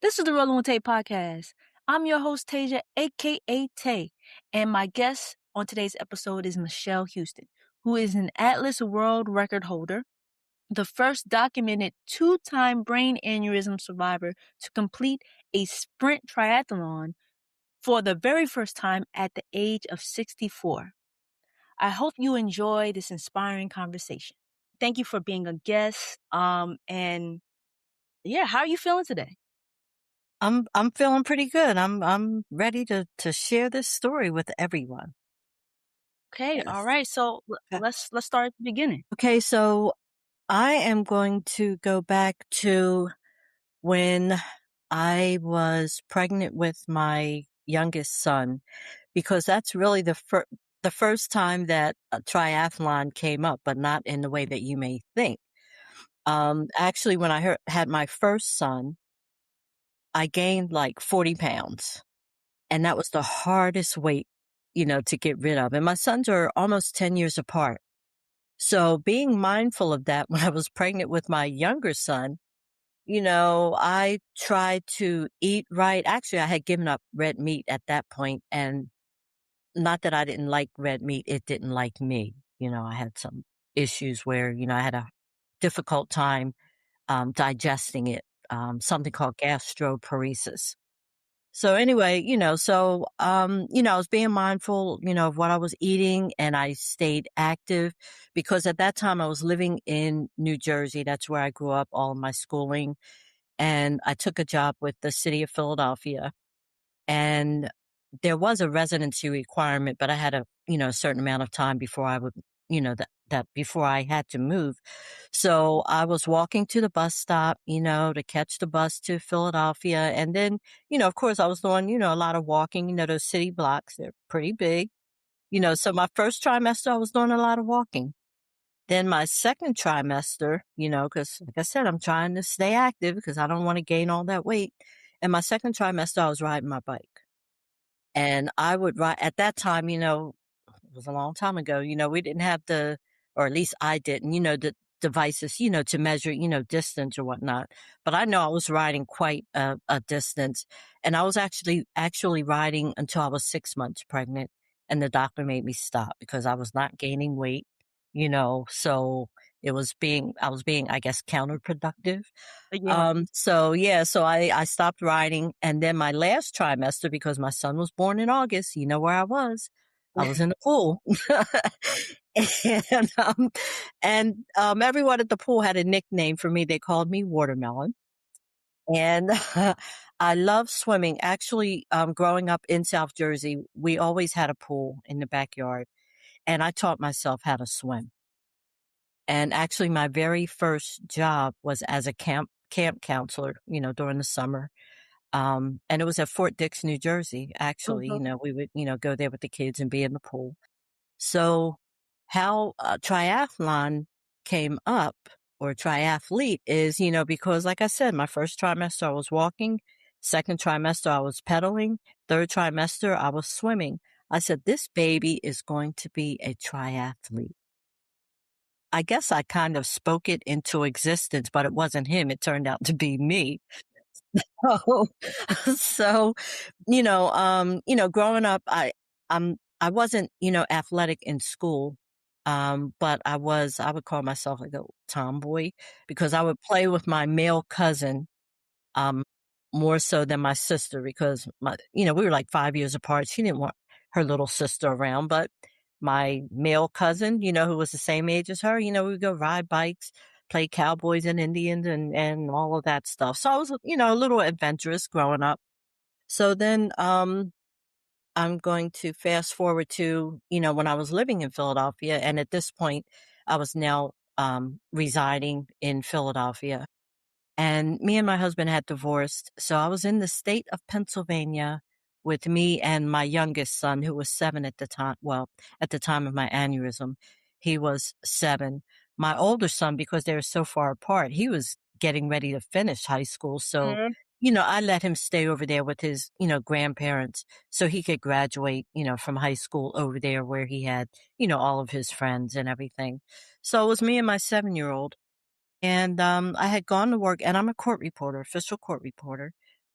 This is the Rollin' with Tay podcast. I'm your host, Tasia, aka Tay, and my guest on today's episode is Michelle Houston, who is an Atlas World Record holder, the first documented two-time brain aneurysm survivor to complete a sprint triathlon for the very first time at the age of 64. I hope you enjoy this inspiring conversation. Thank you for being a guest. And yeah, how are you feeling today? I'm feeling pretty good. I'm ready to share this story with everyone. Okay, all Yes. right. So Okay. let's start at the beginning. Okay, so I am going to go back to when I was pregnant with my youngest son, because that's really the first time that a triathlon came up, but not in the way that you may think. Actually, when I had my first son, I gained like 40 pounds. And that was the hardest weight, to get rid of. And my sons are almost 10 years apart. So being mindful of that when I was pregnant with my younger son, I tried to eat right. Actually, I had given up red meat at that point, and not that I didn't like red meat, it didn't like me. I had some issues where, I had a difficult time digesting it, something called gastroparesis. So anyway, I was being mindful, of what I was eating, and I stayed active because at that time I was living in New Jersey. That's where I grew up, all of my schooling. And I took a job with the city of Philadelphia, and there was a residency requirement, but I had a certain amount of time before I would, that before I had to move. So I was walking to the bus stop, to catch the bus to Philadelphia. And then, of course I was doing, a lot of walking, those city blocks, they're pretty big, so my first trimester, I was doing a lot of walking. Then my second trimester, cause like I said, I'm trying to stay active because I don't want to gain all that weight. And my second trimester, I was riding my bike. And I would write at that time, it was a long time ago, we didn't have or at least I didn't, the devices, to measure, distance or whatnot. But I know I was riding quite a distance, and I was actually riding until I was 6 months pregnant. And the doctor made me stop because I was not gaining weight, so I was being, I guess, counterproductive. Yeah. So yeah, so I stopped riding. And then my last trimester, because my son was born in August, you know where I was? I was in the pool. and, everyone at the pool had a nickname for me. They called me Watermelon. And I love swimming. Actually, growing up in South Jersey, we always had a pool in the backyard, and I taught myself how to swim. And actually, my very first job was as a camp counselor, during the summer. And it was at Fort Dix, New Jersey. Actually, Mhm. we would, go there with the kids and be in the pool. So how triathlon came up, or triathlete, is, because like I said, my first trimester I was walking, second trimester I was pedaling, third trimester I was swimming. I said, this baby is going to be a triathlete. I guess I kind of spoke it into existence, but it wasn't him. It turned out to be me. So, so, growing up, I wasn't, athletic in school. But I would call myself like a tomboy because I would play with my male cousin, um, more so than my sister because we were like 5 years apart. She didn't want her little sister around, but my male cousin, who was the same age as her, we would go ride bikes, play cowboys and Indians and all of that stuff. So I was, a little adventurous growing up. So then, I'm going to fast forward to, when I was living in Philadelphia. And at this point, I was now, residing in Philadelphia. And me and my husband had divorced. So I was in the state of Pennsylvania with me and my youngest son, who was 7 at the time. Well, at the time of my aneurysm, he was 7. My older son, because they were so far apart, he was getting ready to finish high school. So, Mhm. I let him stay over there with his, grandparents so he could graduate, from high school over there where he had, all of his friends and everything. So it was me and my 7-year-old. And I had gone to work, and I'm a court reporter, official court reporter.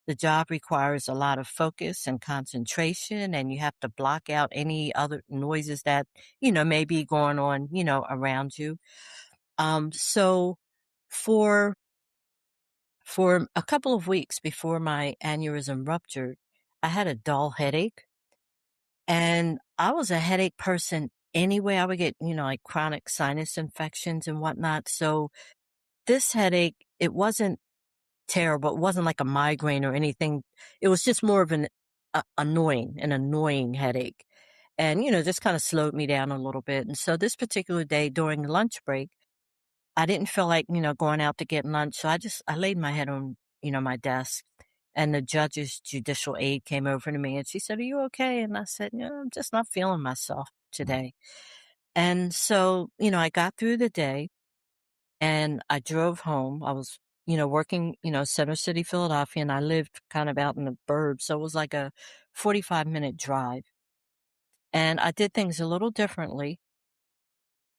The job requires a lot of focus and concentration, and you have to block out any other noises that, may be going on, around you. So for a couple of weeks before my aneurysm ruptured, I had a dull headache, and I was a headache person anyway. I would get, like chronic sinus infections and whatnot. So this headache, it wasn't terrible. It wasn't like a migraine or anything. It was just more of an annoying headache. And, just kind of slowed me down a little bit. And so this particular day during lunch break, I didn't feel like, going out to get lunch. So I laid my head on, my desk, and the judge's judicial aide came over to me and she said, "Are you okay?" And I said, "Yeah, I'm just not feeling myself today." And so, I got through the day and I drove home. I was, working, Center City, Philadelphia, and I lived kind of out in the burbs. So it was like a 45-minute drive. And I did things a little differently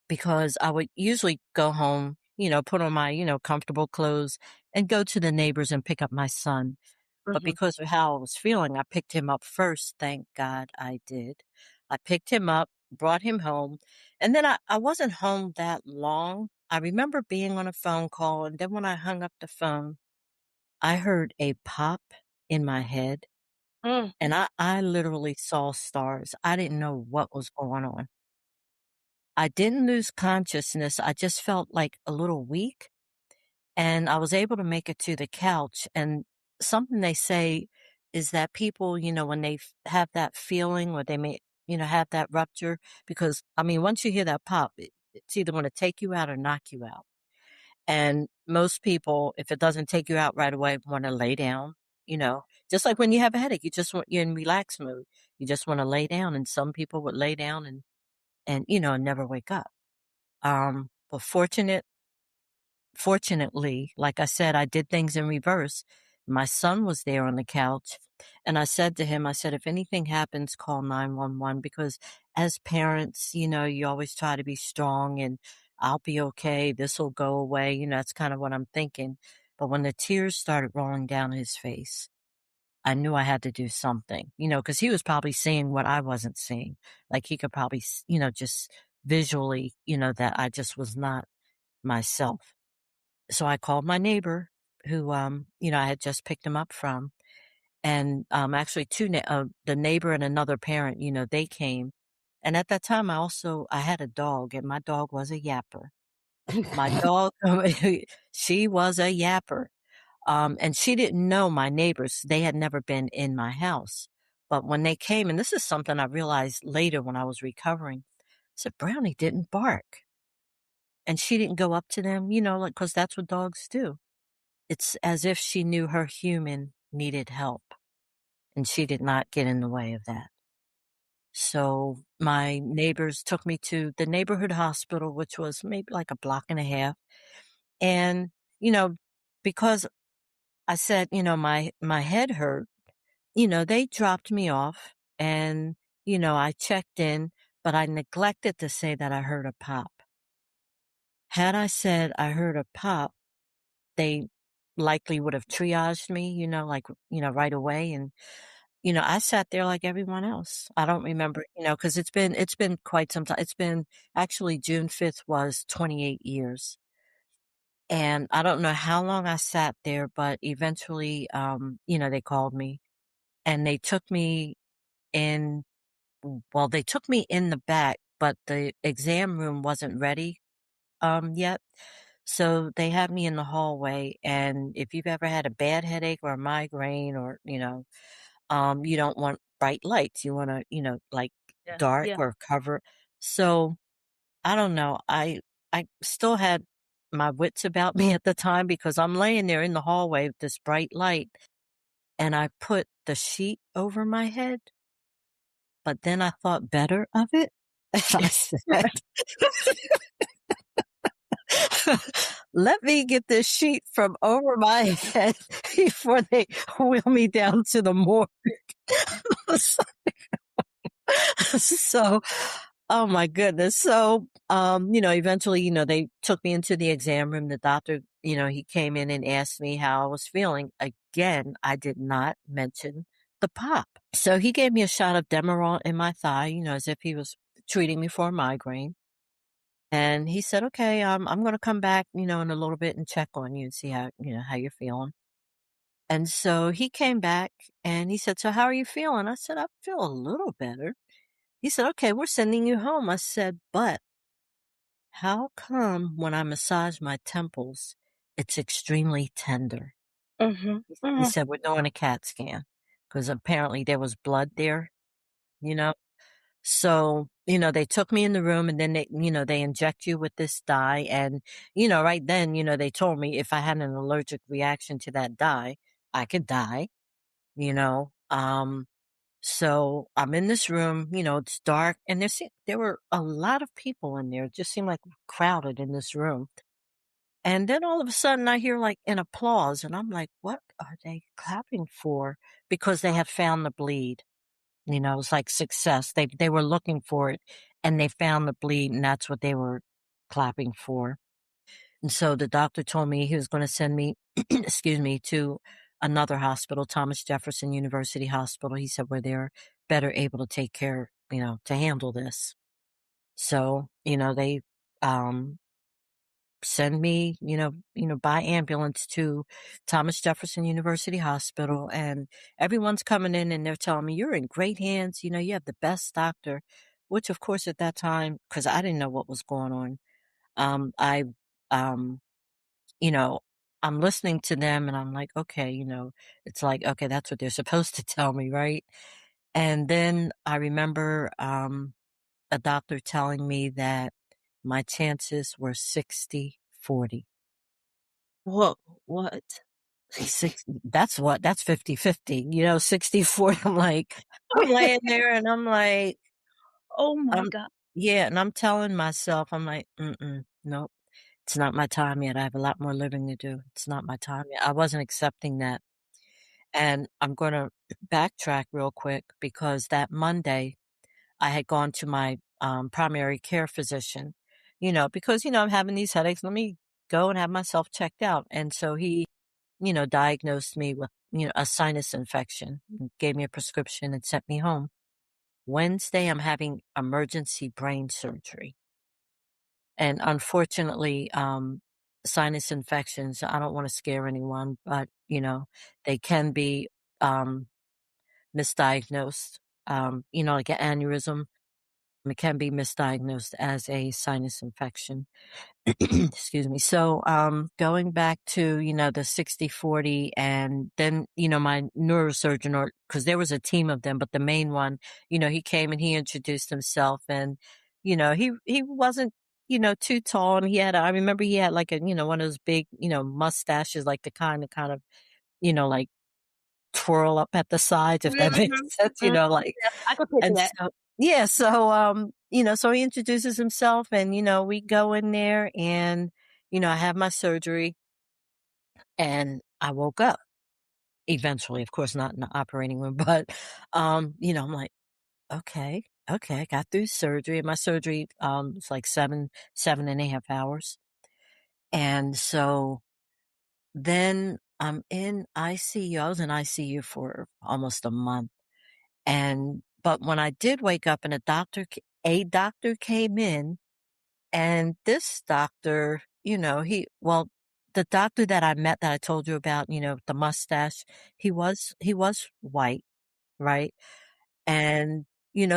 because I would usually go home, put on my, comfortable clothes and go to the neighbors and pick up my son. But Mhm. because of how I was feeling, I picked him up first. Thank God I did. I picked him up, brought him home, and then I wasn't home that long. I remember being on a phone call, and then when I hung up the phone, I heard a pop in my head, Mm. and I literally saw stars. I didn't know what was going on. I didn't lose consciousness. I just felt like a little weak, and I was able to make it to the couch. And something they say is that people, when they have that feeling or they may, have that rupture, because I mean, once you hear that pop, it's either going to take you out or knock you out. And most people, if it doesn't take you out right away, want to lay down, just like when you have a headache, you're in relax mode. You just want to lay down. And some people would lay down and, never wake up. But fortunately, like I said, I did things in reverse. My son was there on the couch, and I said to him, I said, "If anything happens, call 911, because as parents, you always try to be strong and I'll be okay. This will go away." That's kind of what I'm thinking. But when the tears started rolling down his face, I knew I had to do something, because he was probably seeing what I wasn't seeing. Like he could probably, just visually, that I just was not myself. So I called my neighbor who, I had just picked him up from, and, actually the neighbor and another parent, they came. And at that time, I had a dog, and my dog was a yapper. My dog, she was a yapper. And she didn't know my neighbors. They had never been in my house. But when they came, and this is something I realized later when I was recovering, I said, "Brownie didn't bark." And she didn't go up to them, like, 'cause that's what dogs do. It's as if she knew her human needed help, and she did not get in the way of that. So my neighbors took me to the neighborhood hospital, which was maybe like a block and a half. And, you know, because I said, my head hurt, they dropped me off and, I checked in, but I neglected to say that I heard a pop. Had I said I heard a pop, they likely would have triaged me, like, right away. And, I sat there like everyone else. I don't remember, because it's been quite some time. It's been actually June 5th was 28 years. And I don't know how long I sat there, but eventually, they called me and they took me in. Well, they took me in the back, but the exam room wasn't ready, yet. So they had me in the hallway, and if you've ever had a bad headache or a migraine or, you don't want bright lights. You wanna, like, Yeah, dark yeah. or cover. So, I don't know. I still had my wits about me at the time because I'm laying there in the hallway with this bright light, and I put the sheet over my head, but then I thought better of it, and I said, "Let me get this sheet from over my head before they wheel me down to the morgue." So, Oh my goodness. So, eventually, they took me into the exam room. The doctor, he came in and asked me how I was feeling. Again, I did not mention the pop. So he gave me a shot of Demerol in my thigh, as if he was treating me for a migraine. And he said, okay, I'm going to come back, in a little bit and check on you and see how you're feeling. And so he came back and he said, so how are you feeling? I said, I feel a little better. He said, okay, we're sending you home. I said, but how come when I massage my temples, it's extremely tender? Mhm, He mhm. said, we're doing a CAT scan because apparently there was blood there, you know? So, they took me in the room and then they inject you with this dye. And, right then, they told me if I had an allergic reaction to that dye, I could die, you know? So I'm in this room, it's dark and there were a lot of people in there. It just seemed like crowded in this room. And then all of a sudden I hear like an applause and I'm like, what are they clapping for? Because they had found the bleed. It's like success. They were looking for it and they found the bleed and that's what they were clapping for. And so the doctor told me he was going to send me, excuse me, to another hospital, Thomas Jefferson University Hospital. He said where they're better able to take care, to handle this. So, they um send me, by ambulance to Thomas Jefferson University Hospital and everyone's coming in and they're telling me you're in great hands, you have the best doctor, which of course at that time, because I didn't know what was going on, I um you know, I'm listening to them and I'm like, okay, it's like, okay, that's what they're supposed to tell me, right? And then I remember a doctor telling me that my chances were 60-40. Whoa, what? That's 50-50, 60-40. I'm laying there and I'm like, Oh my I'm, god. yeah, and I'm telling myself, I'm like, nope, it's not my time yet. I have a lot more living to do. It's not my time yet. I wasn't accepting that. And I'm going to backtrack real quick because that Monday I had gone to my primary care physician, because, I'm having these headaches. Let me go and have myself checked out. And so he, diagnosed me with, a sinus infection, gave me a prescription and sent me home. Wednesday, I'm having emergency brain surgery. And unfortunately, sinus infections, I don't want to scare anyone, but, they can be um, misdiagnosed. Like an aneurysm, it can be misdiagnosed as a sinus infection. Excuse me. So, going back to, the 60-40 and then, my neurosurgeon or, cause there was a team of them, but the main one, he came and he introduced himself and, he wasn't, too tall and I remember he had like a, one of those big, mustaches, like the kind of, like twirl up at the sides, if that makes Mhm, sense, mhm. like, Yeah, I could picture and that. so yeah, so, so he introduces himself and, we go in there and, I have my surgery and I woke up eventually, of course, not in the operating room, but, I'm like, okay, okay, I got through surgery and my surgery, was like 7.5 hours. And so then I'm in ICU. I was in ICU for almost a month. But when I did wake up and a doctor came in and this doctor, the doctor that I met that I told you about, the mustache, he was white, right? And,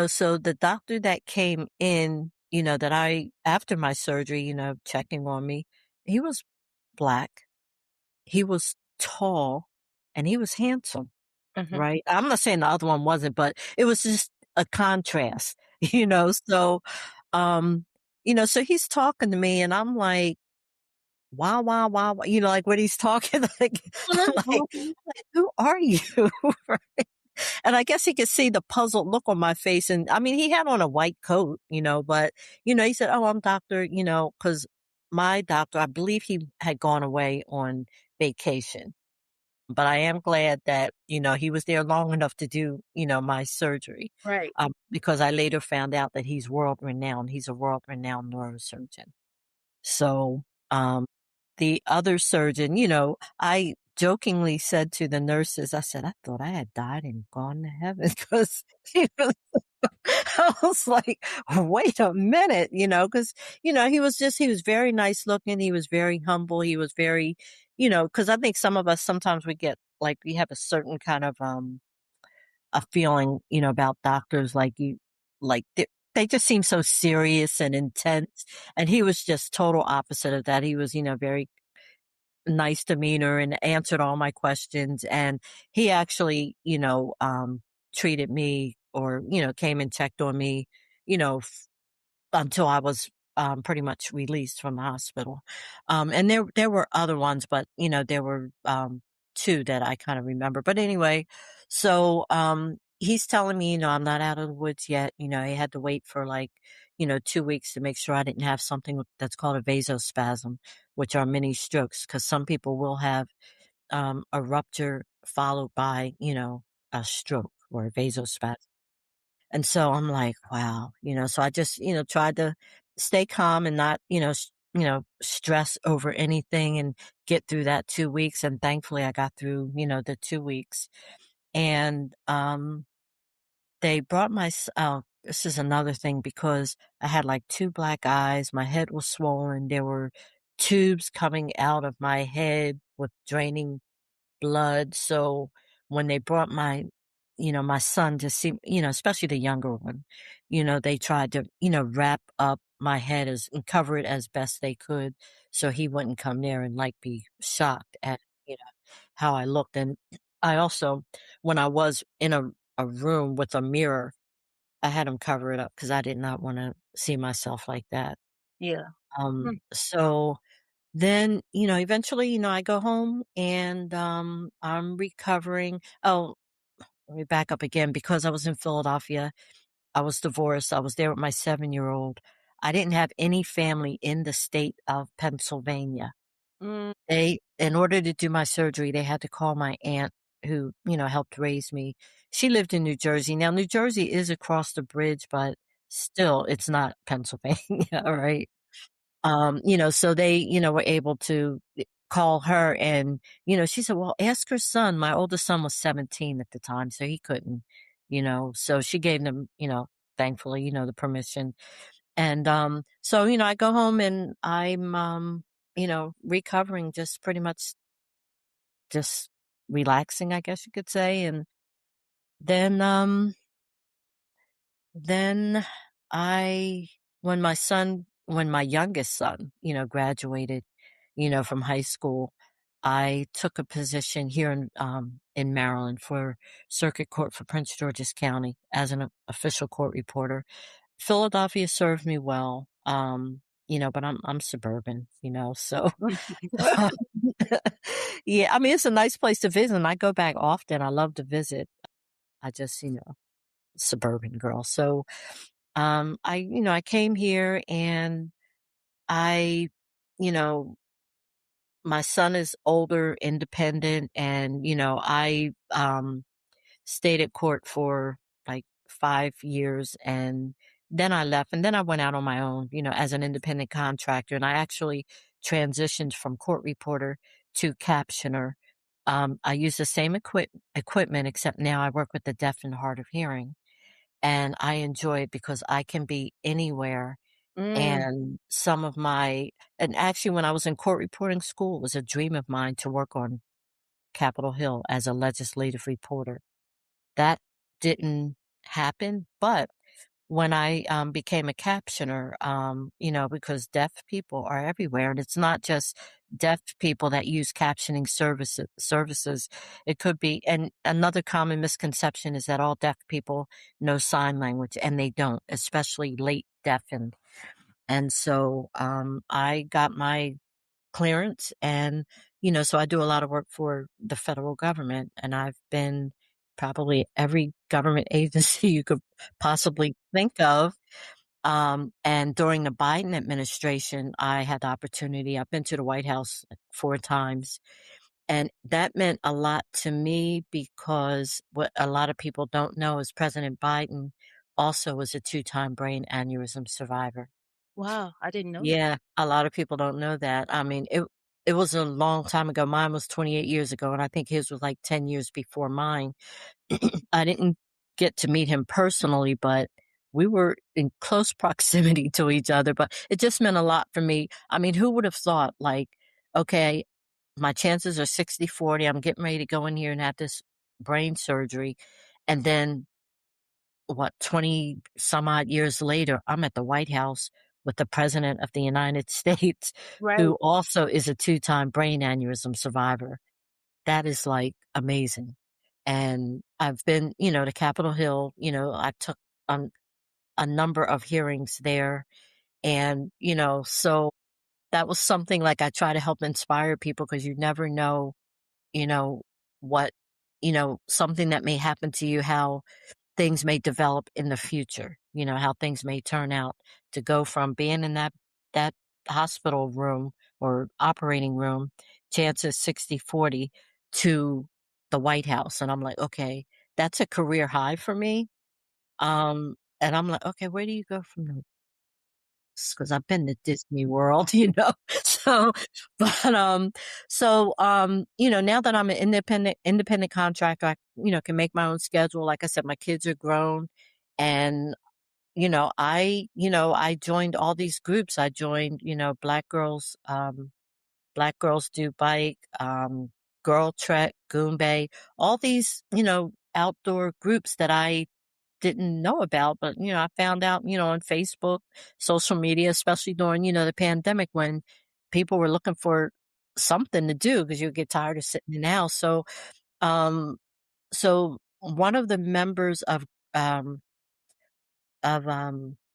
so the doctor that came in, after my surgery, checking on me, he was black, he was tall, and he was handsome. Mhm. Right? I'm not saying the other one wasn't, but it was just a contrast, so, um, so he's talking to me and I'm like, "Wow, wow, wow," like when he's talking, like, I'm like, Mhm. "Who are you?" Right? And I guess he could see the puzzled look on my face, and I mean, he had on a white coat, but, he said, "Oh, I'm doctor," because my doctor, I believe he had gone away on vacation. But I am glad that, he was there long enough to do, my surgery, Right. because I later found out that he's world renowned. He's a world renowned neurosurgeon. So, the other surgeon, I jokingly said to the nurses, I said, I thought I had died and gone to heaven because I was like, wait a minute, because, he was very nice looking. He was very humble. He was very, because I think some of us sometimes we get like, we have a certain kind of, a feeling, about doctors, like they just seem so serious and intense. And he was just total opposite of that. He was, very nice demeanor and answered all my questions. And he actually, treated me or, came and checked on me, until I was, pretty much released from the hospital. And there were other ones, but, there were, 2 that I kind of remember. But anyway, so, he's telling me, I'm not out of the woods yet. He had to wait for like, 2 weeks to make sure I didn't have something that's called a vasospasm, which are mini strokes, because some people will have, a rupture followed by, a stroke or a vasospasm. And so I'm like, wow, so I just, tried to stay calm and not, stress over anything and get through that 2 weeks. And thankfully I got through, the 2 weeks. And, they brought oh, this is another thing because I had like 2 black eyes. My head was swollen. There were tubes coming out of my head with draining blood. So when they brought my son to see, especially the younger one, they tried to, wrap up my head and cover it as best they could so he wouldn't come there and like be shocked at, how I looked. And I also, when I was in a room with a mirror, I had him cover it up because I did not want to see myself like that. Yeah. Mm, So then, eventually, I go home and, I'm recovering. Oh, let me back up again. Because I was in Philadelphia, I was divorced. I was there with my 7-year-old. I didn't have any family in the state of Pennsylvania. mm, In order to do my surgery, they had to call my aunt who, helped raise me. She lived in New Jersey. Now, New Jersey is across the bridge, but still, it's not Pennsylvania, right? So they, were able to call her and, she said, well, ask her son. My oldest son was 17 at the time, so he couldn't, so she gave them, thankfully, the permission. And, so, I go home and I'm, recovering, just pretty much just relaxing, I guess you could say. And then, then I when my youngest son, graduated, from high school, I took a position here in Maryland for Circuit Court for Prince George's County as an official court reporter. Philadelphia served me well, but I'm suburban, so mm. yeah, I mean, it's a nice place to visit, and I go back often. I love to visit. I just, suburban girl. So, I came here and I, you know, my son is older, independent, and, I, stayed at court for like 5 years and then I left and then I went out on my own, as an independent contractor. And I actually transitioned from court reporter to captioner. I use the same equipment, except now I work with the deaf and hard of hearing. And I enjoy it because I can be anywhere. Mm, And and actually, when I was in court reporting school, it was a dream of mine to work on Capitol Hill as a legislative reporter. That didn't happen, but when I, became a captioner, because deaf people are everywhere, and it's not just deaf people that use captioning services. It could be and another common misconception is that all deaf people know sign language, and they don't, especially late deafened. And so, I got my clearance and, so I do a lot of work for the federal government and I've been probably every government agency you could possibly think of. And during the Biden administration, I had the opportunity. I've been to the White House like 4 times And that meant a lot to me because what a lot of people don't know is President Biden also was a two-time brain aneurysm survivor. Wow, I didn't know that. Yeah, a lot of people don't know that. I mean, it was a long time ago. Mine was 28 years ago, and I think his was like 10 years before mine. I didn't get to meet him personally, but we were in close proximity to each other, but it just meant a lot for me. I mean, who would have thought, like, okay, my chances are 60-40. I'm getting ready to go in here and have this brain surgery. And then, what, 20 some odd years later, I'm at the White House with the President of the United States, Right. who also is a two-time brain aneurysm survivor. That is, like, amazing. And I've been, to Capitol Hill, I took um, a number of hearings there. And, so that was something like I try to help inspire people because you never know, you know, what, something that may happen to you, how things may develop in the future, how things may turn out to go from being in that hospital room or operating room, chances 60-40 to the White House. And I'm like, okay, that's a career high for me. And I'm like, okay, where do you go from there? Because I've been to Disney World, So, but now that I'm an independent contractor, I, can make my own schedule. Like I said, my kids are grown, and I joined all these groups. I joined, Black Girls Do Bike, Girl Trek, Goombay, all these, outdoor groups that I didn't know about, but, I found out, on Facebook, social media, especially during, the pandemic when people were looking for something to do because you get tired of sitting in the house. Um, so one of the members um, of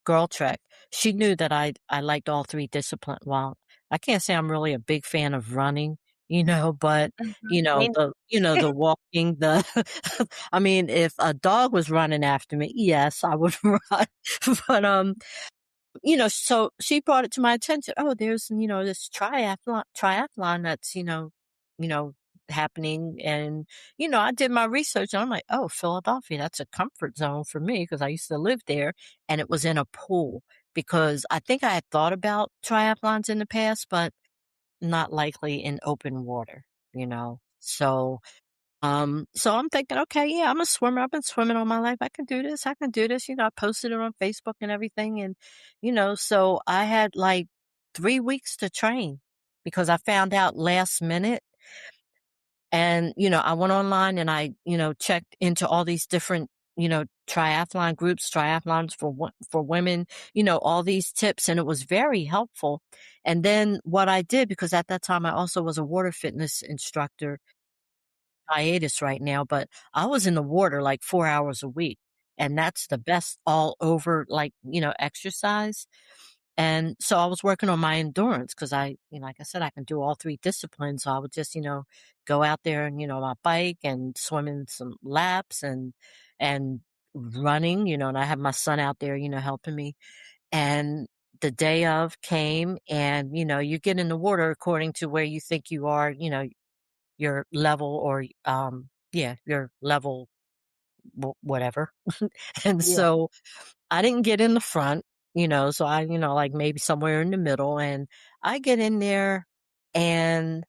Girl Trek, she knew that I liked all three disciplines. Well, I can't say I'm really a big fan of running, but Mhm. the walking, the I mean, if a dog was running after me, yes, I would run. But so she brought it to my attention. Oh, there's, this triathlon that's, you know, happening. And, I did my research and I'm like, oh, Philadelphia, that's a comfort zone for me because I used to live there and it was in a pool because I think I had thought about triathlons in the past, but not likely in open water, so I'm thinking, okay, yeah, I'm a swimmer. I've been swimming all my life. I can do this. I can do this. I posted it on Facebook and everything. And, so I had like 3 weeks to train because I found out last minute. And, I went online and I, checked into all these different, triathlon groups, triathlons for women, all these tips. And it was very helpful. And then what I did, because at that time I also was a water fitness instructor, hiatus right now, but I was in the water like 4 hours a week, and that's the best all over, like, exercise. And so I was working on my endurance because like I said, I can do all three disciplines. So I would just, go out there and, my bike and swimming some laps and running, and I have my son out there, helping me. And the day of came and, you get in the water according to where you think you are, your level or, yeah, your level, whatever. And Yeah. so I didn't get in the front, so I, like maybe somewhere in the middle. And I get in there and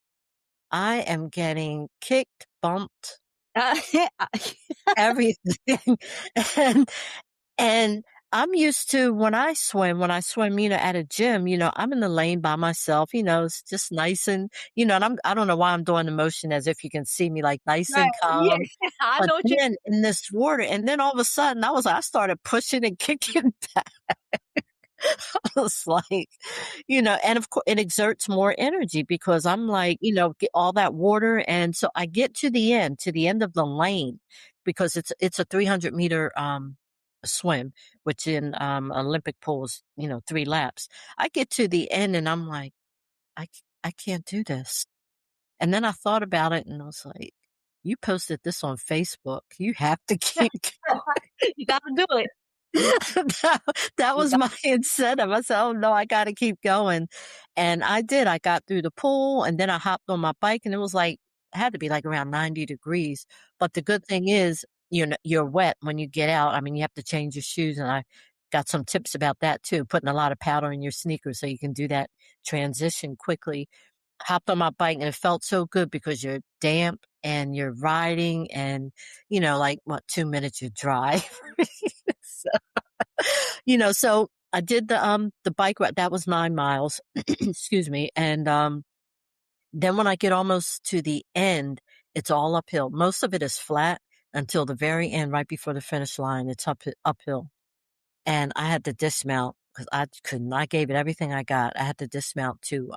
I am getting kicked, bumped, Uh, everything. and And I'm used to when I swim, at a gym, I'm in the lane by myself, it's just nice and, and I don't know why I'm doing the motion as if you can see me, like, nice right. and Yeah. calm. I But know what you then in this water, and then all of a sudden I started pushing and kicking back. I was like, and of course it exerts more energy because I'm like, get all that water. And so I get to the end of the lane because it's a 300-meter, swim, which in, Olympic pools, 3 laps. I get to the end and I'm like, I can't do this. And then I thought about it and I was like, you posted this on Facebook. You have to keep you gotta do it. You that, that you was got my incentive. I said, "Oh no, I got to keep going," and I did. I got through the pool, and then I hopped on my bike, and it was like had to be like around 90 degrees. But the good thing is, you're wet when you get out. I mean, you have to change your shoes, and I got some tips about that too, putting a lot of powder in your sneakers so you can do that transition quickly. Hopped on my bike and it felt so good because you're damp and you're riding and, like what, 2 minutes you dry. So, so I did the bike ride. That was 9 miles. Excuse me. And, then when I get almost to the end, it's all uphill. Most of it is flat until the very end, right before the finish line. It's uphill. And I had to dismount because I couldn't. I gave it everything I got. I had to dismount to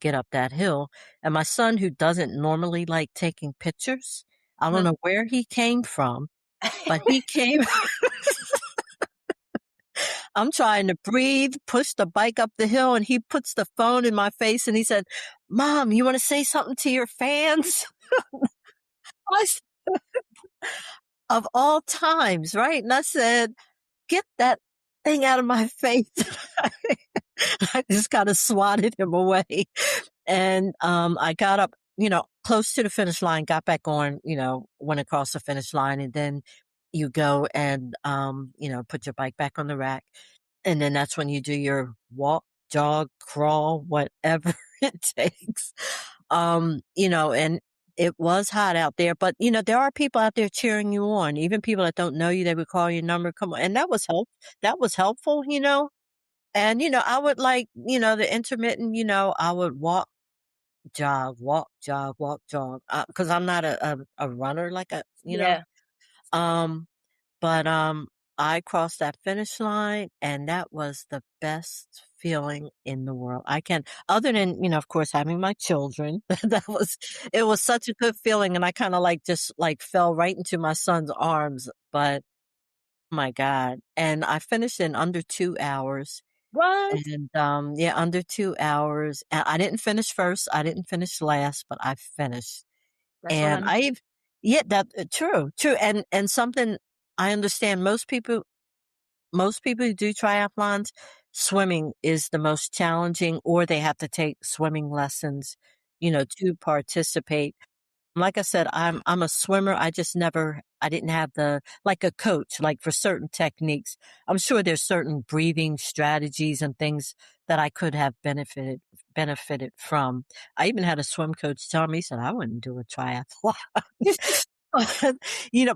get up that hill. And my son, who doesn't normally like taking pictures, I don't Huh. know where he came from, but he came. I'm trying to breathe, push the bike up the hill, and he puts the phone in my face and he said, "Mom, you want to say something to your fans?" I s- of all times, right? And I said, "Get that thing out of my face." I just kind of swatted him away. And I got up, close to the finish line, got back on, went across the finish line, and then you go and put your bike back on the rack. And then that's when you do your walk, jog, crawl, whatever it takes. And it was hot out there, but there are people out there cheering you on. Even people that don't know you, they would call your number, come on. And that was helpful, And I would like, the intermittent, I would jog, walk, jog, walk, jog, because I'm not a runner like Yeah. um, but I crossed that finish line, and that was the best feeling in the world. I can other than, of course, having my children, it was such a good feeling, and I kinda, like, just, like, fell right into my son's arms, but my god, and I finished in under 2 hours, What? and, yeah, under 2 hours, and I didn't finish first, I didn't finish last, but I finished. That's all And I'm I've yeah, that true, true, and something I understand most people who do triathlons, swimming is the most challenging, or they have to take swimming lessons, to participate. Like I said, I'm a swimmer. I didn't have like a coach, like for certain techniques. I'm sure there's certain breathing strategies and things that I could have benefited from. I even had a swim coach tell me, he said, I wouldn't do a triathlon.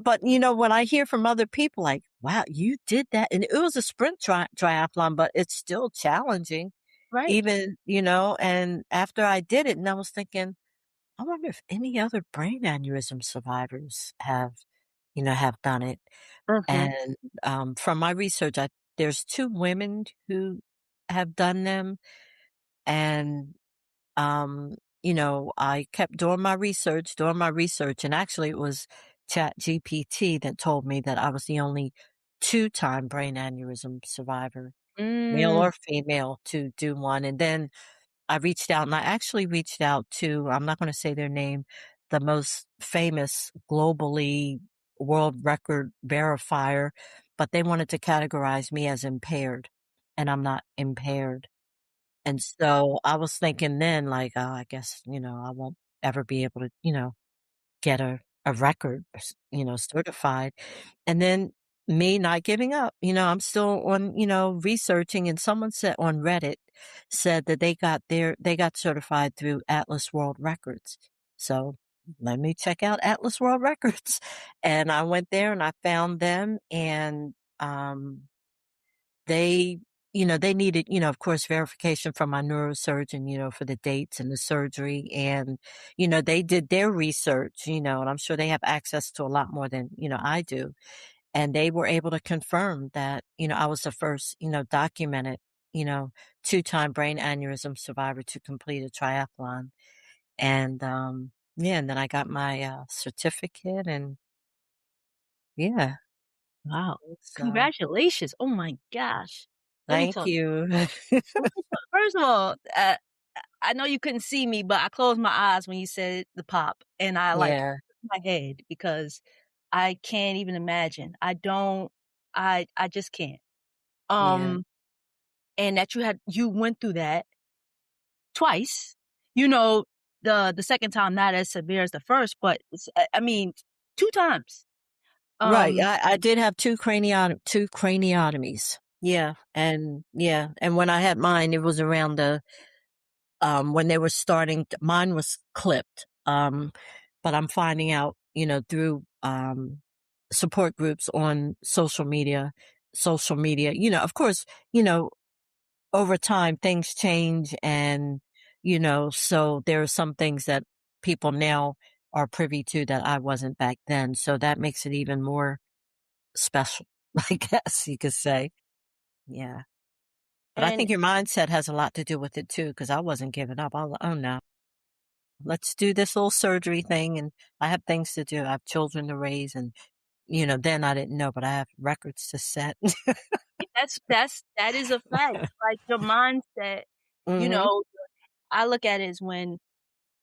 But when I hear from other people like, wow, you did that. And it was a sprint triathlon, but it's still challenging Right. even, and after I did it and I was thinking, I wonder if any other brain aneurysm survivors have done it. Mhm. And from my research, there's two women who have done them, and I kept doing my research, and actually it was Chat GPT that told me that I was the only two-time brain aneurysm survivor, male Mm. or female, to do one. And then I reached out, and I actually reached out to, I'm not gonna say their name, the most famous globally world record verifier, but they wanted to categorize me as impaired, and I'm not impaired. And so I was thinking then, like, "Oh, I guess, I won't ever be able to, get a record, certified." And then me not giving up, I'm still on, researching, and someone said on Reddit said that they got certified through Atlas World Records. So let me check out Atlas World Records. And I went there and I found them, and they they needed, of course, verification from my neurosurgeon, for the dates and the surgery. And, they did their research, and I'm sure they have access to a lot more than, I do. And they were able to confirm that, I was the first, documented, you know, two-time brain aneurysm survivor to complete a triathlon. And, yeah, and then I got my, certificate, and yeah, Wow. so Congratulations. Oh my gosh. Let me thank tell you. you. First of all, I know you couldn't see me, but I closed my eyes when you said the pop, and I, like, Yeah, my head because I can't even imagine. I don't I just can't. yeah. Um, and that you went through that twice, you know the second time not as severe as the first, but I mean, 2 times. Right. Um, I did have two craniotomies. Yeah, and when I had mine, it was around when they were mine was clipped. But I'm finding out, through support groups on social media, of course, you know, over time things change, and so there are some things that people now are privy to that I wasn't back then. So that makes it even more special, I guess you could say. Yeah. But I and think your mindset has a lot to do with it too, because I wasn't giving up. Oh no, let's do this little surgery thing. And I have things to do. I have children to raise. And, then I didn't know, but I have records to set. that is a fact. Like, your mindset, you Hmm. know, I look at it as when,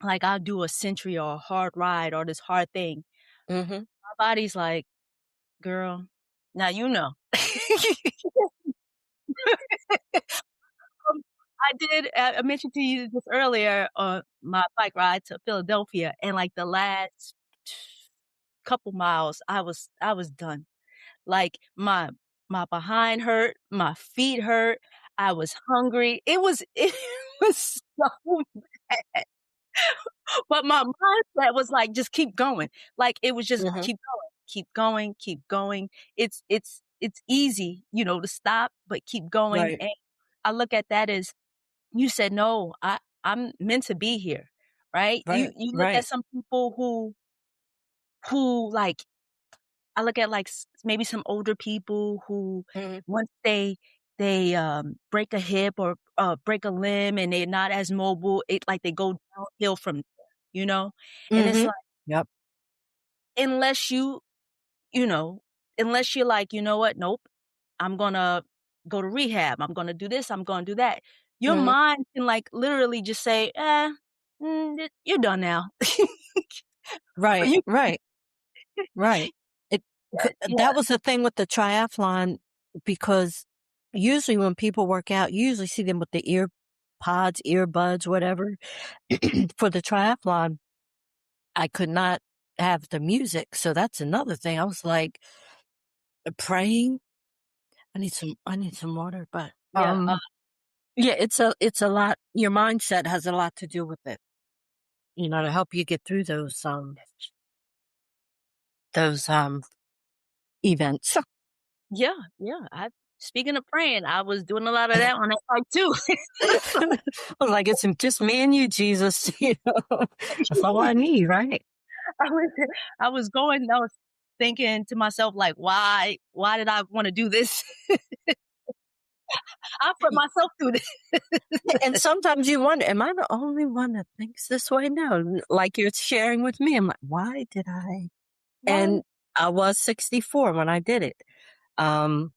like, I'll do a century or a hard ride or this hard thing. Hmm. My body's like, "Girl, now you know." I mentioned to you just earlier, my bike ride to Philadelphia, and, like, the last couple miles, I was done. Like, my behind hurt, my feet hurt, I was hungry. It was so bad, but my mindset was like, "Just keep going." Like, it was just, Hmm. "Keep going, keep going, keep going." It's easy, to stop, but keep going, Right. and I look at that as, you said, "No, I'm meant to be here," right? You Right. you look at Right. some people who, like, I look at, like, maybe some older people who, Hmm. once they break a hip or, break a limb and they're not as mobile, like, they go downhill from there, you know? And it's Hmm. like, Yep. unless you know, unless you're like, "You know what? Nope. I'm gonna go to rehab. I'm gonna do this. I'm gonna do that." Your Hmm. mind can, like, literally just say, you're done now." Right. You Right. Right. It yeah, that was the thing with the triathlon, because usually when people work out, you usually see them with the earbuds, whatever. For the triathlon, I could not have the music, so that's another thing. I was like praying. I need some water, but yeah, yeah, it's a lot. Your mindset has a lot to do with it, to help you get through those events. yeah, yeah. Speaking of praying, I was doing a lot of that on that bike too. I was like, it's just me and you, Jesus. That's all I need, right? I was I was thinking to myself, like, "Why did I wanna do this? I put myself through this." And sometimes you wonder, am I the only one that thinks this way now? Like you're sharing with me. I'm like, why did I? Why? And I was 64 when I did it. Um,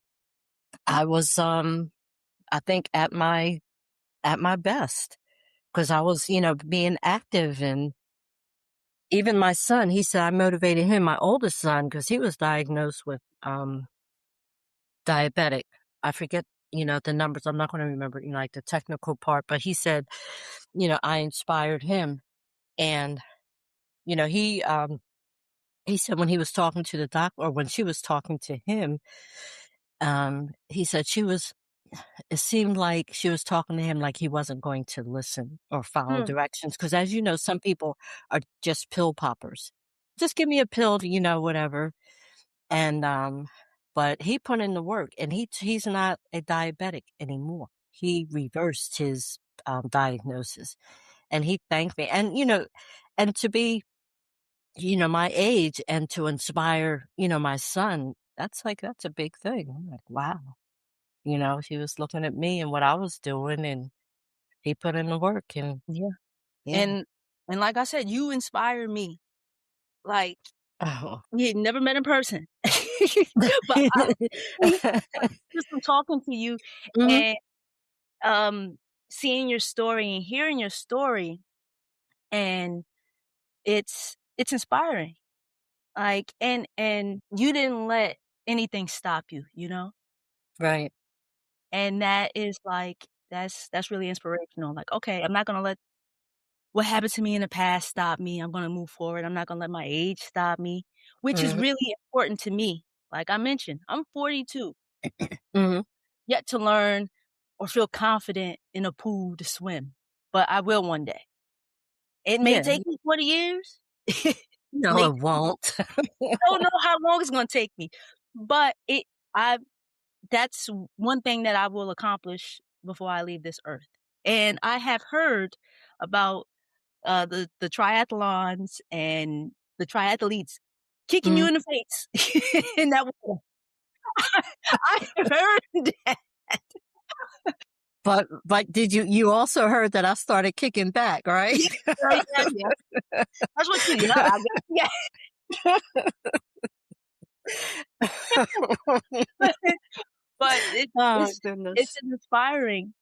I was, I think at my best, because I was, being active. And even my son, he said I motivated him, my oldest son, because he was diagnosed with, diabetic. I forget, the numbers. I'm not going to remember, like the technical part, but he said, I inspired him. And, he said when he was talking to the doc, or when she was talking to him, he said it seemed like she was talking to him like he wasn't going to listen or follow Hmm, directions. Cause as you know, some people are just pill poppers. Just give me a pill to, whatever. And, but he put in the work, and he's not a diabetic anymore. He reversed his, diagnosis, and he thanked me. And, and to be, my age, and to inspire, my son, that's a big thing. I'm like, wow. She was looking at me and what I was doing, and he put in the work, and yeah, yeah. and like I said, you inspire me, like, Oh. you had never met in person, but I but just from talking to you Mhm. and, um, seeing your story and hearing your story, and it's inspiring. Like, and you didn't let anything stop you, you know? Right. And that is, like, that's really inspirational. Like, "Okay, I'm not gonna let what happened to me in the past stop me. I'm gonna move forward. I'm not gonna let my age stop me, which is Mhm. really important to me. Like I mentioned, I'm 42, Mhm. yet to learn or feel confident in a pool to swim, but I will one day. It may Yeah. take me 40 years, No, may it won't. don't know how long it's gonna take me, but I that's one thing that I will accomplish before I leave this earth. And I have heard about, the triathlons and the triathletes kicking you Mhm. in the face in that water. I have heard that. But you also heard that I started kicking back, right? Yeah, yeah, yeah. That's what you heard, I guess. Yeah. But Oh, it's goodness. inspiring,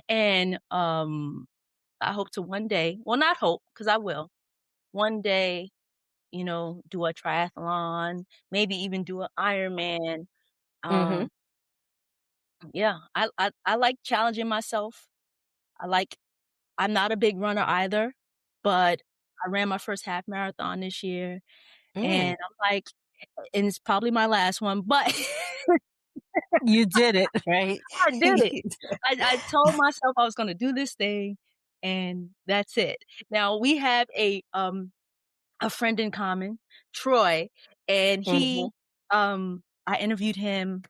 and, I hope to one day, well, not hope, because I will, one day, do a triathlon, maybe even do an Ironman. Mhm. Um, yeah, I like challenging myself. I like I'm not a big runner either, but I ran my first half marathon this year, Mm. and I'm like and it's probably my last one, but You did it, right? I did it. I told myself I was gonna do this thing, and that's it. Now we have a friend in common, Troy, and Mhm. I interviewed him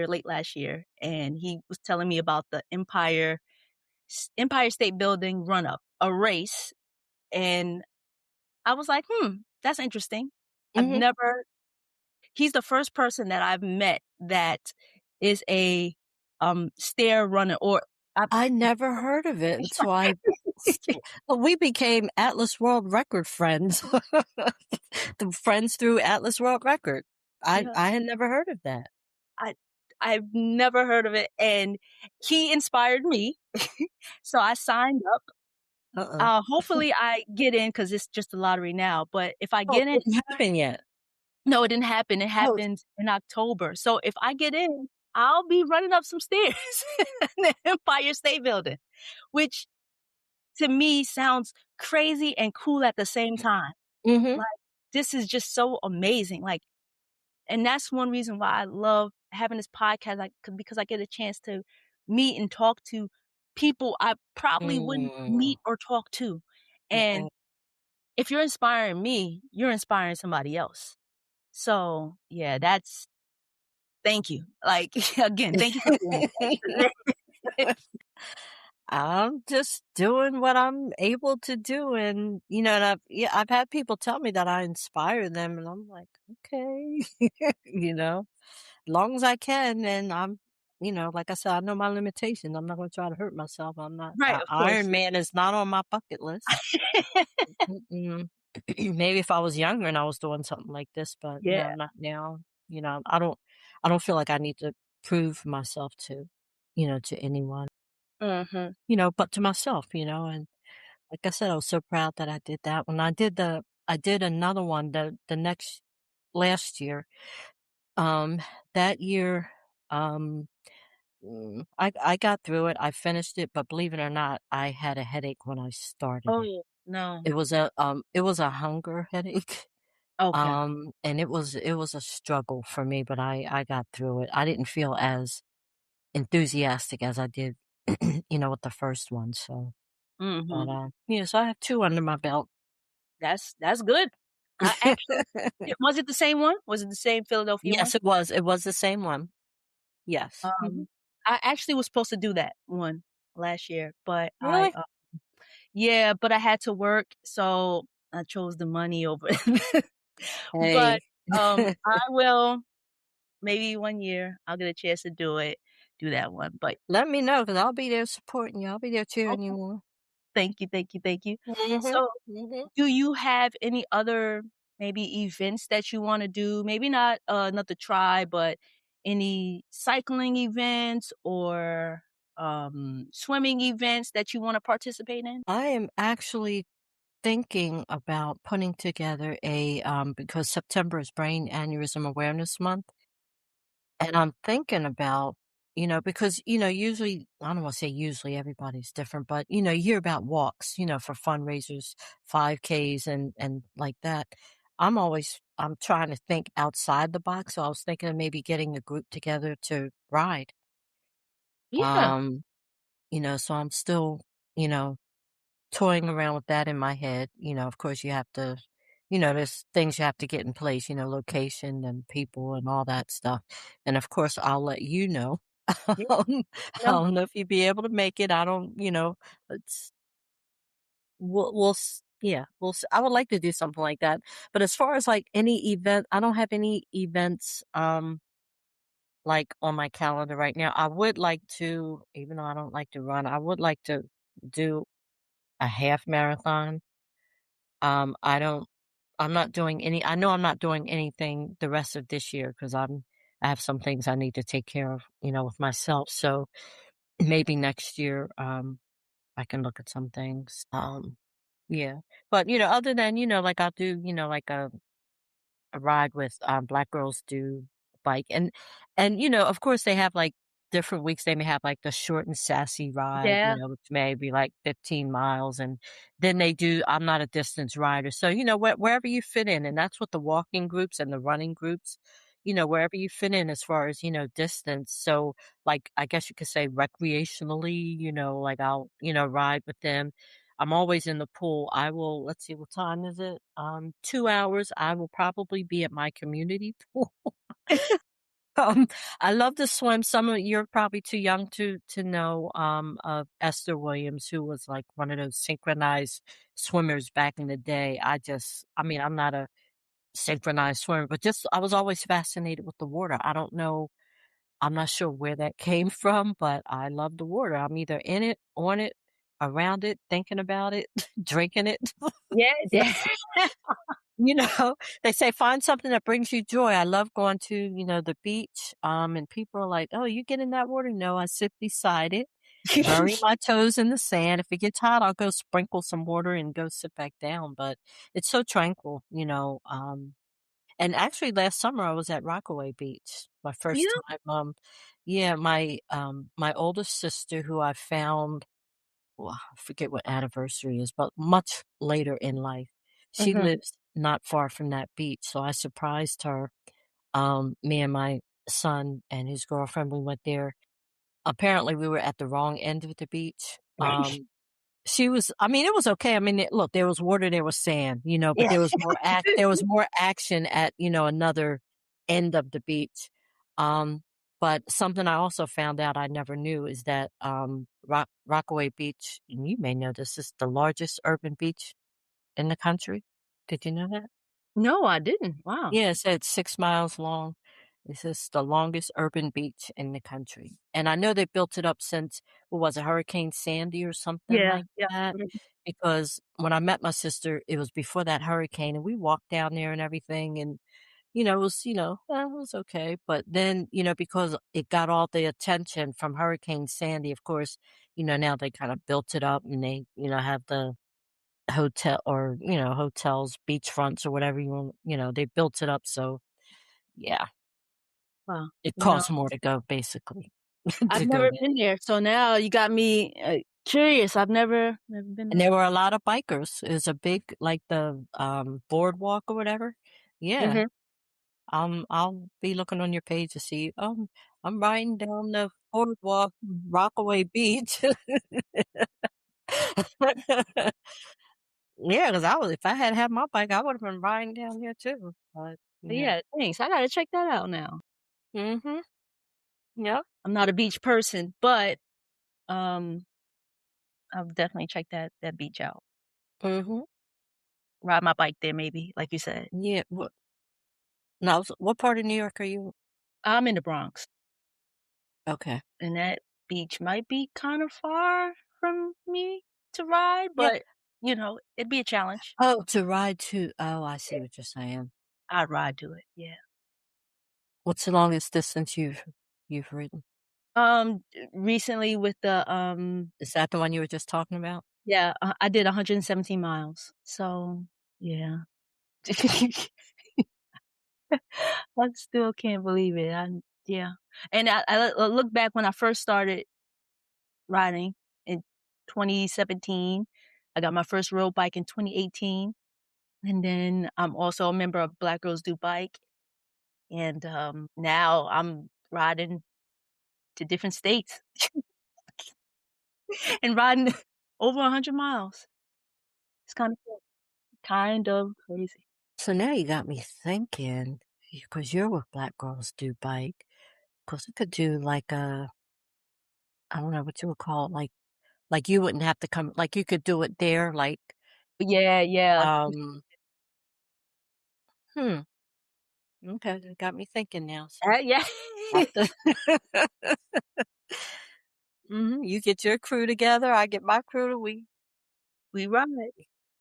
late last year, and he was telling me about the Empire State Building run up, a race, and I was like, that's interesting. I've Mhm. never He's the first person that I've met that is a stair runner or I I never heard of it until I well, we became Atlas World Record friends. The friends through Atlas World Record. yeah, I had never heard of that. I I've never heard of it, and he inspired me, so I signed up. Uh-uh. Hopefully I get in because it's just a lottery now, but if I Oh, get in it didn't happen yet. no, it didn't happen, it Oh, happens in October, so if I get in, I'll be running up some stairs in the Empire State Building, which to me sounds crazy and cool at the same time. mhm. Like, this is just so amazing, like and that's one reason why I love having this podcast, like, because I get a chance to meet and talk to people I probably wouldn't Mm. meet or talk to, and Right. if you're inspiring me, you're inspiring somebody else. So, yeah, that's thank you. Like, again, thank you for doing it. I'm just doing what I'm able to do, and, and I've had people tell me that I inspire them, and I'm like, "Okay." Long as I can, and like I said, I know my limitations. I'm not gonna try to hurt myself. I'm not Right, of Iron course. Man is not on my bucket list. Mm-mm. Maybe if I was younger and I was doing something like this, but Yeah. no, not now. I don't feel like I need to prove myself to anyone, Mhm. but to myself, and like I said, I was so proud that I did that one. I did another one the next last year. Um, that year, um, I got through it. I finished it, but believe it or not, I had a headache when I started it. Oh, no. It was a hunger headache. Okay. And it was a struggle for me, but I got through it. I didn't feel as enthusiastic as I did, with the first one. So, but Mhm. yeah, so I have 2 under my belt. That's good. I actually was it the same one? Was it the same Philadelphia one? Yes, it was. It was the same one. Yes. Mhm. Um, I actually was supposed to do that one last year, but Really? yeah, but I had to work, so I chose the money over it. But, Hey. I will maybe one year, I'll get a chance to do that one, but Let me know, because 'cause I'll be there supporting you. I'll be there cheering you okay. on. Thank you, thank you, thank you. Mhm. So, Mhm. do you have any other maybe events that you wanna do? Maybe not, another try, but any cycling events or, swimming events that you wanna participate in? I am actually thinking about putting together because September is Brain Aneurysm Awareness Month, and I'm thinking about because, usually, I don't want to say usually everybody's different, but, you hear about walks, for fundraisers, 5Ks and like that. I'm trying to think outside the box. So I was thinking of maybe getting a group together to ride. Yeah, Um, so I'm still, you know, toying around with that in my head. Of course you have to, there's things you have to get in place, location and people and all that stuff. And of course, I'll let you know. yeah, Um, I no, don't know if you'd be able to make it. I don't, it's, yeah, I would like to do something like that. But as far as like any event, I don't have any events, like on my calendar right now. I would like to, even though I don't like to run, I would like to do a half marathon. I don't I'm not doing any I know I'm not doing anything the rest of this year because I have some things I need to take care of, with myself. So maybe next year, I can look at some things. Yeah. But, other than, like I'll do, like a ride with, Black Girls Do Bike, and, of course, they have, like, different weeks, they may have, like, the short and sassy ride, yeah, which may be, like, 15 miles, and then they do I'm not a distance rider, so, wherever you fit in, and that's what the walking groups and the running groups, wherever you fit in as far as, distance, so, like, I guess you could say recreationally, like, I'll, ride with them. I'm always in the pool. I will let's see, what time is it? 2 hours. I will probably be at my community pool. Um, I love to swim. Some of you're probably too young to know, of Esther Williams, who was, like, one of those synchronized swimmers back in the day. I mean, I'm not a synchronized swimmer, but just I was always fascinated with the water. I don't know I'm not sure where that came from, but I love the water. I'm either in it, on it, around it, thinking about it, drinking it. yeah, yeah. You know, they say find something that brings you joy. I love going to, the beach. And people are like, "Oh, you get in that water?" No, I sit beside it, bury my toes in the sand. If it gets hot, I'll go sprinkle some water and go sit back down. But it's so tranquil, and actually last summer I was at Rockaway Beach, my Yeah, first time, yeah, my oldest sister who I found, well, I forget what anniversary is, but much later in life, she mhm, lives not far from that beach, so I surprised her, me and my son and his girlfriend, we went there. Apparently, we were at the wrong end of the beach, I mean, it was okay. I mean, look, there was water, there was sand, but yeah. there was more action at, another end of the beach. Um, but something I also found out I never knew is that, Rockaway Beach, and you may know this, is the largest urban beach in the country. Did you know that? No, I didn't. Wow. Yeah, it said 6 miles long. This is the longest urban beach in the country, and I know they built it up since, what was it, Hurricane Sandy or something Yeah, like yeah, that, mhm. because when I met my sister, it was before that hurricane, and we walked down there and everything, and, it was, it was okay, but then, because it got all the attention from Hurricane Sandy, of course, now they kinda built it up and they, have the hotel or, hotels, beachfronts or whatever they built it up, so yeah, Wow. it You know, costs more to go basically I've to go never there. been there, so now you got me, curious. I've never been And there. there were a lot of bikers. It was a big like the, boardwalk or whatever. Yeah, Mhm. I'll be looking on your page to see, I'm riding down the boardwalk, Rockaway Beach. Yeah, because I was if I had had my bike, I would've been riding down here too, but, Yeah, thanks. I gotta check that out now. Mhm, yep, I'm not a beach person, but, um, I'll definitely check that beach out. mhm, Ride my bike there maybe, like you said. yeah, now, what part of New York are you? I'm in the Bronx, Okay. and that beach might be kind of far from me to ride, Yeah. but, it'd be a challenge. Oh, to ride to I see Yeah. what you're saying. I'd ride to it, yeah. What's the longest distance you've ridden? Recently with the, Is that the one you were just talking about? yeah, I did 117 miles, so, yeah. I still can't believe it. Yeah. And I look back when I first started riding in 2017. I got my first road bike in 2018, and then I'm also a member of Black Girls Do Bike, and, now I'm riding to different states and riding over 100 miles. It's kind of crazy. So now you got me thinking, because you're with Black Girls Do Bike, because we could do like a, I don't know what you would call it, like you wouldn't have to come, like you could do it there, like, Yeah, yeah. um, hmm, okay, you got me thinking now. So Yeah. have to, you get your crew together, I get my crew, We ride.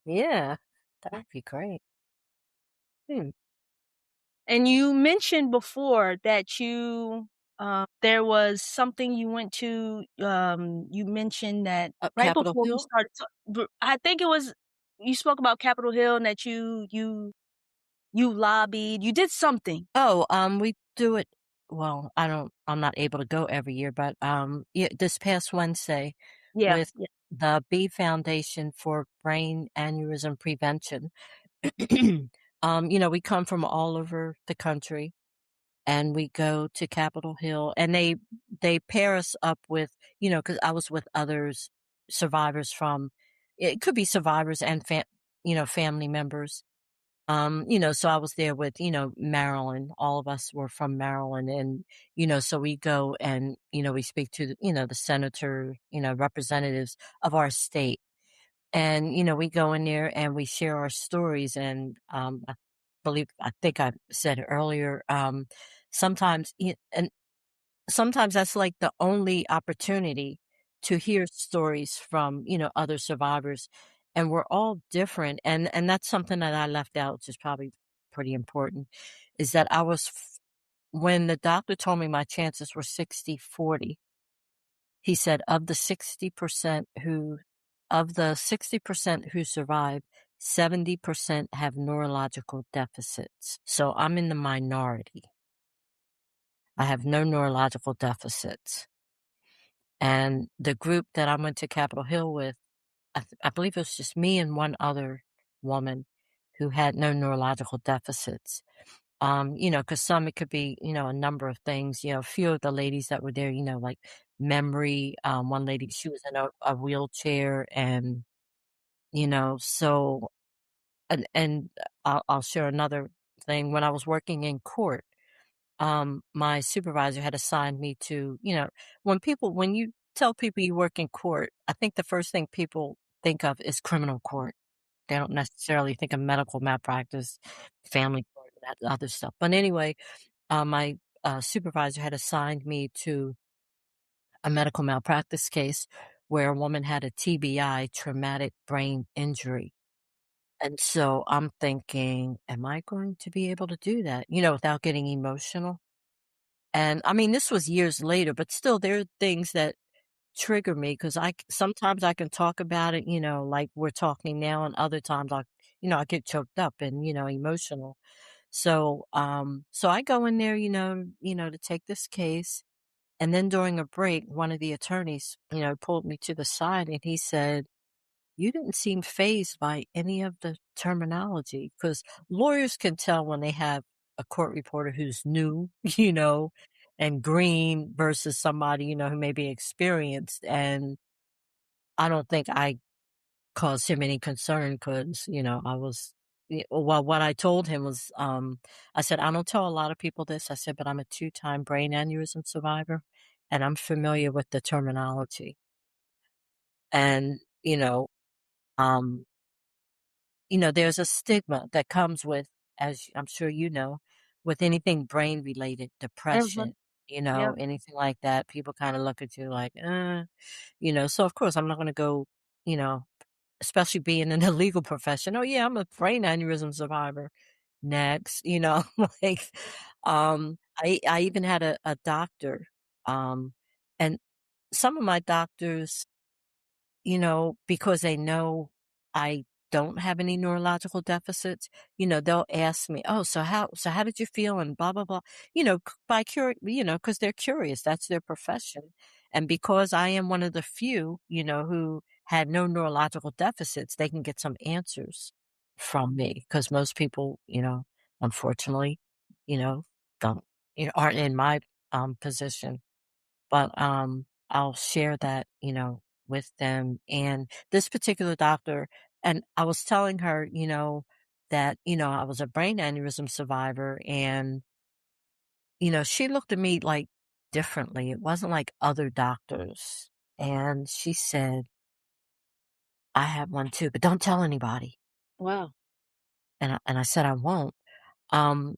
yeah, that would be great. Hmm. And you mentioned before that there was something you went to, you mentioned that Up right Capitol before we Hill? started I think it was you spoke about Capitol Hill and that you lobbied, you did something. Oh, we do it, well, I'm not able to go every year, but, yeah, this past Wednesday Yeah, with yeah. the B Foundation for Brain Aneurysm Prevention. We come from all over the country, and we go to Capitol Hill, and they pair us up with, because I was with others, survivors from, it could be survivors and family members. So I was there with, Maryland. All of us were from Maryland, and so we go and we speak to the senator, representatives of our state, and we go in there and we share our stories. And I think I said it earlier. And sometimes that's like the only opportunity to hear stories from, other survivors, and we're all different. And that's something that I left out, which is probably pretty important, is that when the doctor told me my chances were 60-40, he said of the 60% who survive, 70% have neurological deficits. So I'm in the minority. I have no neurological deficits. And the group that I went to Capitol Hill with, I believe it was just me and one other woman who had no neurological deficits. Because some it could be, a number of things. A few of the ladies that were there, like memory. One lady, she was in a wheelchair, and so and I'll share another thing. When I was working in court, my supervisor had assigned me to, when you tell people you work in court, I think the first thing people think of is criminal court. They don't necessarily think of medical malpractice, family court, that other stuff. But anyway, my supervisor had assigned me to a medical malpractice case where a woman had a TBI, traumatic brain injury. And so I'm thinking, am I going to be able to do that, without getting emotional? And I mean, this was years later, but still there are things that trigger me, because sometimes I can talk about it, like we're talking now, and other times I get choked up and, emotional. So I go in there, to take this case. And then during a break, one of the attorneys, pulled me to the side, and he said, "You didn't seem fazed by any of the terminology," because lawyers can tell when they have a court reporter who's new, and green versus somebody, who may be experienced. And I don't think I caused him any concern, because, well, what I told him was, I said, "I don't tell a lot of people this." I said, "But I'm a two-time brain aneurysm survivor, and I'm familiar with the terminology." And, um, there's a stigma that comes with, as I'm sure you know, with anything brain related, Mhm. depression, Yep. anything like that. People kind of look at you like, so of course I'm not going to go, you know, especially being in the legal profession. Oh yeah, I'm a brain aneurysm survivor. Next, like, I even had a doctor, um, and some of my doctors, because they know I don't have any neurological deficits, they'll ask me, "Oh, so how did you feel?" and blah blah blah. Because they're curious. That's their profession. And because I am one of the few, who had no neurological deficits, they can get some answers from me because most people, unfortunately, you know, don't, aren't in my position. But, I'll share that, with them, and this particular doctor and I was telling her, that, I was a brain aneurysm survivor, and, she looked at me, like, differently. It wasn't like other doctors, and she said, "I have one too, but don't tell anybody." Wow. And I said, "I won't." Um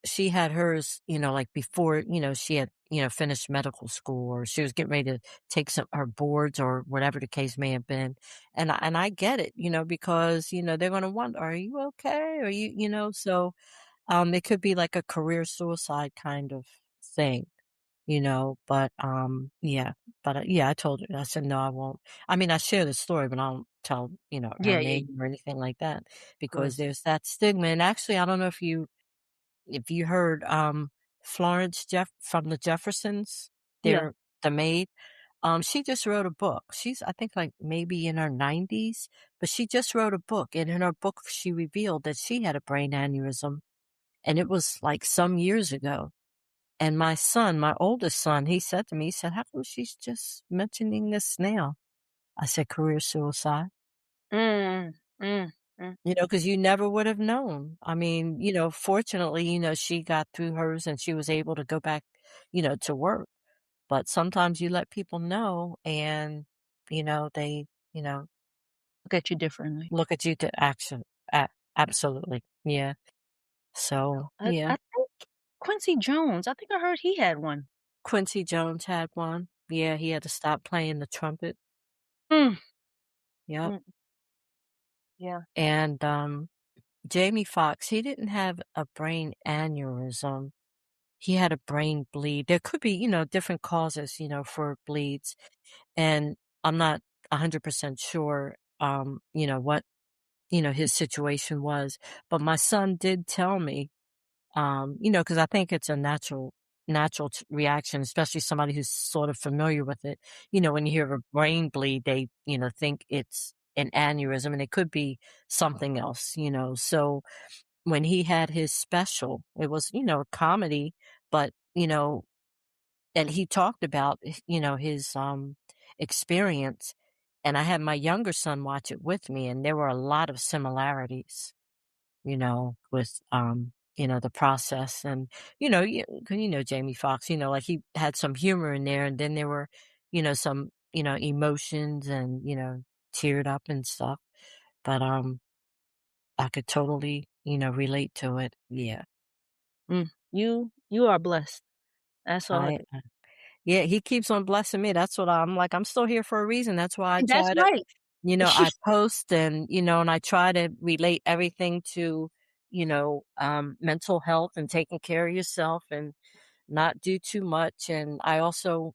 She had hers, like, before, she had, finished medical school, or she was getting ready to take some her boards or whatever the case may have been, and I get it, because, they're gonna wonder, "Are you okay? Are you" it could be like a career suicide kind of thing, but, yeah, but, yeah, I told her, I said, "No, I won't." I mean, I share the story, but I don't tell, her Yeah, yeah, name or anything like that of because course. there's that stigma, and actually, I don't know if you heard, Florence Jeff from the Jeffersons, Yeah. they're the maid, she just wrote a book. She's, I think, like, maybe in her 90s, but she just wrote a book, and in her book, she revealed that she had a brain aneurysm, and it was, like, some years ago, and my son, my oldest son, he said to me, he said, "How come she's just mentioning this now?" I said, "Career suicide." Mm, mm, mm. Because you never would have known. I mean, fortunately, she got through hers and she was able to go back, to work. But sometimes you let people know and, they, Look at you differently. look at you to action. Absolutely. Yeah. So, I yeah. think Quincy Jones, I think I heard he had one. Quincy Jones had one. Yeah, he had to stop playing the trumpet. Mm, Yep. mm, yeah. And Jamie Foxx, he didn't have a brain aneurysm. He had a brain bleed. There could be, different causes, for bleeds, and I'm not 100% sure, what, his situation was, but my son did tell me, because I think it's a natural reaction, especially somebody who's sort of familiar with it. When you hear of a brain bleed, they, think it's an aneurysm, and it could be something else, so when he had his special, it was, a comedy, but, and he talked about, his, experience, and I had my younger son watch it with me, and there were a lot of similarities, with, the process, and, Jamie Foxx, like, he had some humor in there, and then there were, some, emotions and, teared up and stuff, but, I could totally, relate to it. Yeah. You are blessed. That's all I I could. Yeah, he keeps on blessing me. That's what I'm like, I'm still here for a reason. That's why I That's try to, right. I post and, and I try to relate everything to, mental health and taking care of yourself and not do too much. And I also,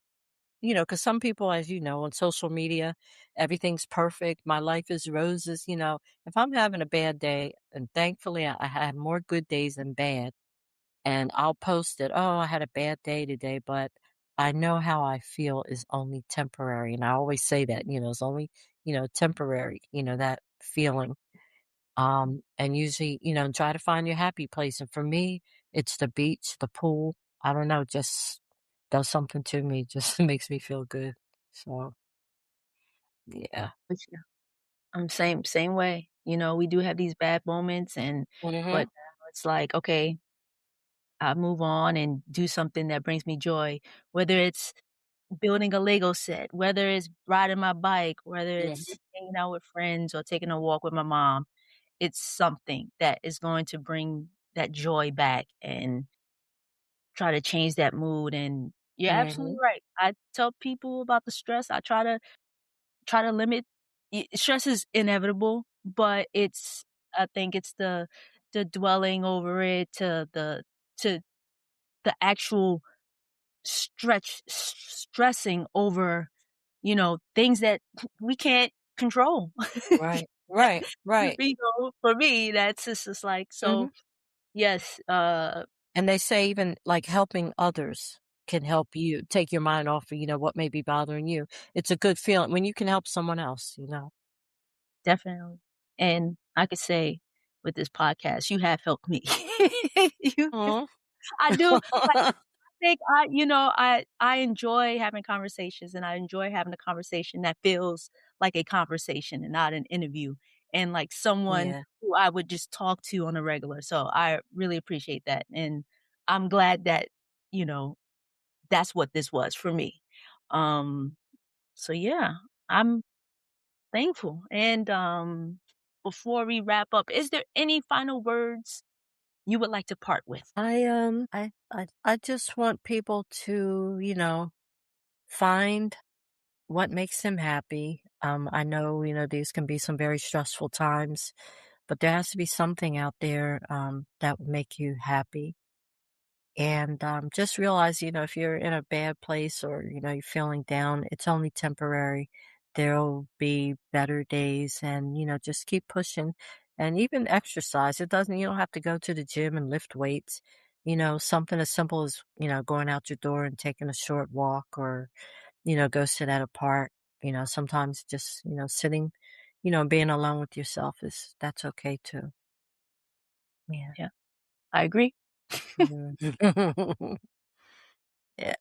because some people, as you know, on social media, everything's perfect. My life is roses. If I'm having a bad day, and thankfully I have more good days than bad, and I'll post it, "Oh, I had a bad day today, but I know how I feel is only temporary." And I always say that, it's only, temporary, that feeling. And usually, try to find your happy place. And for me, it's the beach, the pool. I don't know, just does something to me, just makes me feel good. So, yeah. But yeah, I'm same way. We do have these bad moments but Mhm. now it's like, okay, I move on and do something that brings me joy, whether it's building a Lego set, whether it's riding my bike, whether Mhm. it's hanging out with friends or taking a walk with my mom. It's something that is going to bring that joy back and try to change that mood, and you're absolutely Mhm. right. I tell people about the stress. I try to limit stress is inevitable, but I think it's the dwelling over it to the actual stressing over, things that we can't control. Right. Right, right. For me, that's just like so. Mhm. Yes, And they say even, like, helping others can help you take your mind off of, what may be bothering you. It's a good feeling when you can help someone else, you know? definitely. And I could say with this podcast, you have helped me. You Aw. I do like, I think I enjoy having conversations, and I enjoy having a conversation that feels like a conversation and not an interview, and like someone Yeah. who I would just talk to on a regular, so I really appreciate that, and I'm glad that, you know, that's what this was for me. Um, so yeah, I'm thankful, and, before we wrap up, is there any final words you would like to part with? I just want people to, find what makes them happy. I know, these can be some very stressful times, but there has to be something out there, that would make you happy. And just realize, if you're in a bad place or, you're feeling down, it's only temporary. There'll be better days and, just keep pushing and even exercise. You don't have to go to the gym and lift weights. Something as simple as, going out your door and taking a short walk or, go sit at a park. Sometimes just, sitting, being alone with yourself that's okay too. Yeah. Yeah, I agree. Mhm. Yeah.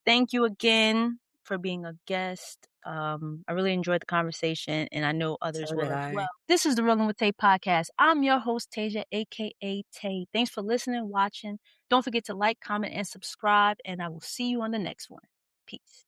Thank you again for being a guest. I really enjoyed the conversation, and I know others So did will as well. I. This is the Rolling with Tay podcast. I'm your host, Tasia, aka Tay. Thanks for listening, watching. Don't forget to like, comment, and subscribe, and I will see you on the next one. Peace.